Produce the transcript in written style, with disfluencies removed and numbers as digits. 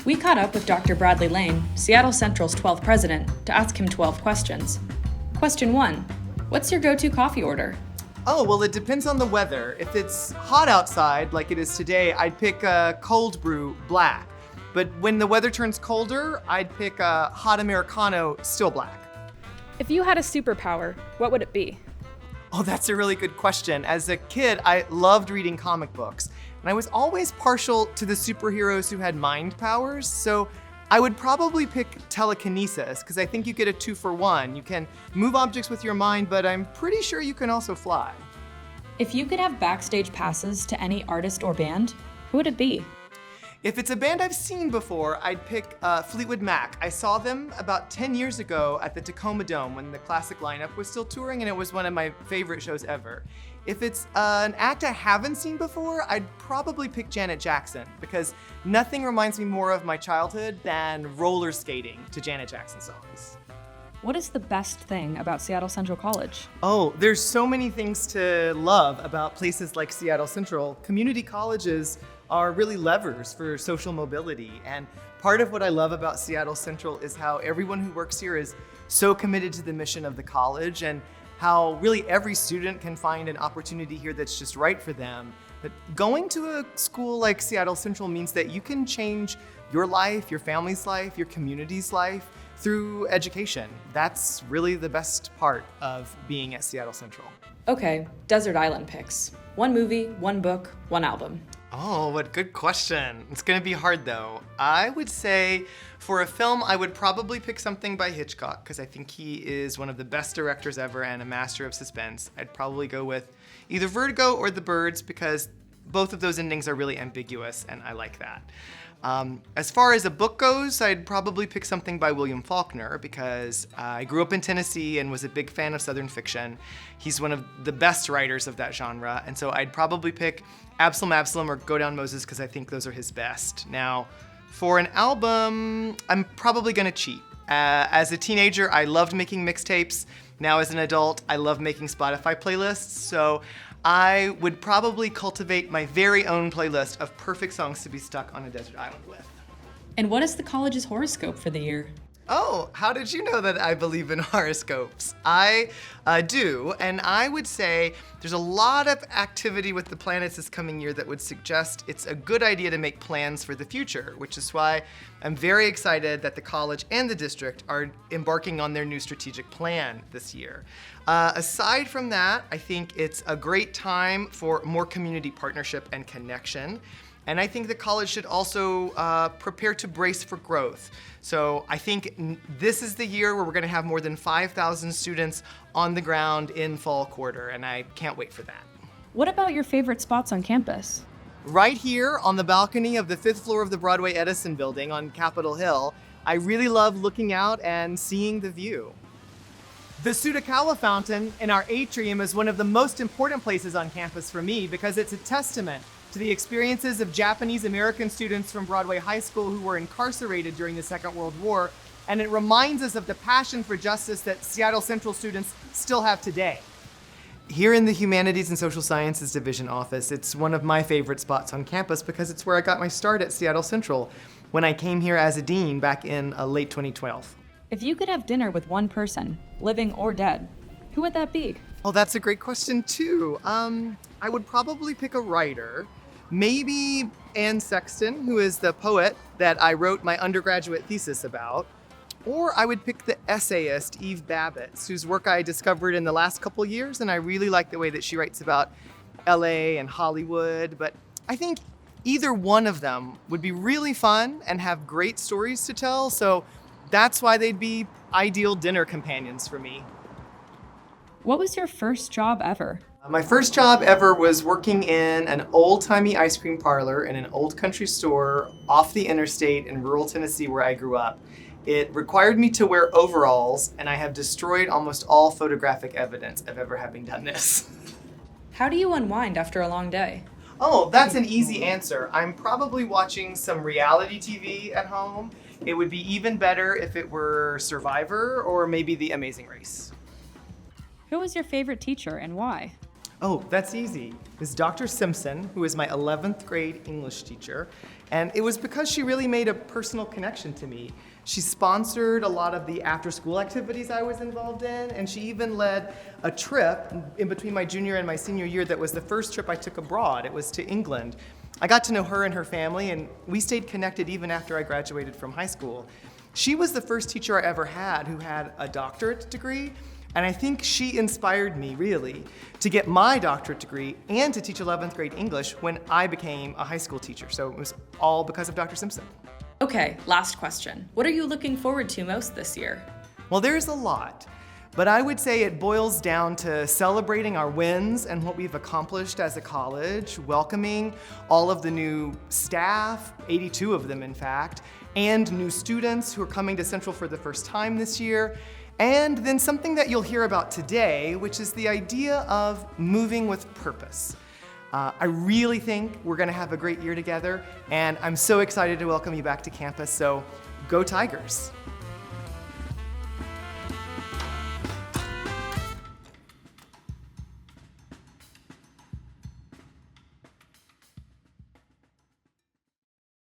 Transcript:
We caught up with Dr. Bradley Lane, Seattle Central's 12th president, to ask him 12 questions. Question 1. What's your go-to coffee order? Oh, well, it depends on the weather. If it's hot outside, like it is today, I'd pick a cold brew black. But when the weather turns colder, I'd pick a hot Americano still black. If you had a superpower, what would it be? Oh, that's a really good question. As a kid, I loved reading comic books, and I was always partial to the superheroes who had mind powers, so I would probably pick telekinesis, because I think you get a 2-for-1. You can move objects with your mind, but I'm pretty sure you can also fly. If you could have backstage passes to any artist or band, who would it be? If it's a band I've seen before, I'd pick Fleetwood Mac. I saw them about 10 years ago at the Tacoma Dome when the classic lineup was still touring, and it was one of my favorite shows ever. If it's an act I haven't seen before, I'd probably pick Janet Jackson, because nothing reminds me more of my childhood than roller skating to Janet Jackson songs. What is the best thing about Seattle Central College? Oh, there's so many things to love about places like Seattle Central. Community colleges are really levers for social mobility. And part of what I love about Seattle Central is how everyone who works here is so committed to the mission of the college, and how really every student can find an opportunity here that's just right for them. But going to a school like Seattle Central means that you can change your life, your family's life, your community's life through education. That's really the best part of being at Seattle Central. Okay, Desert Island picks. One movie, one book, one album. Oh, what good question. It's gonna be hard though. I would say for a film, I would probably pick something by Hitchcock, because I think he is one of the best directors ever and a master of suspense. I'd probably go with either Vertigo or The Birds, because both of those endings are really ambiguous and I like that. As far as a book goes, I'd probably pick something by William Faulkner, because I grew up in Tennessee and was a big fan of Southern fiction. He's one of the best writers of that genre, and so I'd probably pick Absalom Absalom or Go Down Moses, because I think those are his best. Now, for an album, I'm probably gonna cheat. As a teenager, I loved making mixtapes. Now as an adult, I love making Spotify playlists, so I would probably cultivate my very own playlist of perfect songs to be stuck on a desert island with. And what is the college's horoscope for the year? Oh, how did you know that I believe in horoscopes? I do, and I would say there's a lot of activity with the planets this coming year that would suggest it's a good idea to make plans for the future, which is why I'm very excited that the college and the district are embarking on their new strategic plan this year. Aside from that, I think it's a great time for more community partnership and connection. And I think the college should also prepare to brace for growth. So I think this is the year where we're gonna have more than 5,000 students on the ground in fall quarter, and I can't wait for that. What about your favorite spots on campus? Right here on the balcony of the 5th floor of the Broadway Edison building on Capitol Hill, I really love looking out and seeing the view. The Tsutakawa Fountain in our atrium is one of the most important places on campus for me, because it's a testament to the experiences of Japanese American students from Broadway High School who were incarcerated during the Second World War, and it reminds us of the passion for justice that Seattle Central students still have today. Here in the Humanities and Social Sciences Division office, it's one of my favorite spots on campus, because it's where I got my start at Seattle Central when I came here as a dean back in late 2012. If you could have dinner with one person, living or dead, who would that be? Oh, that's a great question too. I would probably pick a writer. Maybe Anne Sexton, who is the poet that I wrote my undergraduate thesis about. Or I would pick the essayist Eve Babbitt, whose work I discovered in the last couple years, and I really like the way that she writes about LA and Hollywood. But I think either one of them would be really fun and have great stories to tell, so that's why they'd be ideal dinner companions for me. What was your first job ever? My first job ever was working in an old-timey ice cream parlor in an old country store off the interstate in rural Tennessee where I grew up. It required me to wear overalls, and I have destroyed almost all photographic evidence of ever having done this. How do you unwind after a long day? Oh, that's an easy answer. I'm probably watching some reality TV at home. It would be even better if it were Survivor or maybe The Amazing Race. Who was your favorite teacher and why? Oh, that's easy. It's Dr. Simpson, who is my 11th grade English teacher, and it was because she really made a personal connection to me. She sponsored a lot of the after-school activities I was involved in, and she even led a trip in between my junior and my senior year that was the first trip I took abroad. It was to England. I got to know her and her family, and we stayed connected even after I graduated from high school. She was the first teacher I ever had who had a doctorate degree, and I think she inspired me, really, to get my doctorate degree and to teach 11th grade English when I became a high school teacher. So it was all because of Dr. Simpson. Okay, last question. What are you looking forward to most this year? Well, there's a lot, but I would say it boils down to celebrating our wins and what we've accomplished as a college, welcoming all of the new staff, 82 of them in fact, and new students who are coming to Central for the first time this year, and then something that you'll hear about today, which is the idea of moving with purpose. I really think we're gonna have a great year together, and I'm so excited to welcome you back to campus, so go Tigers!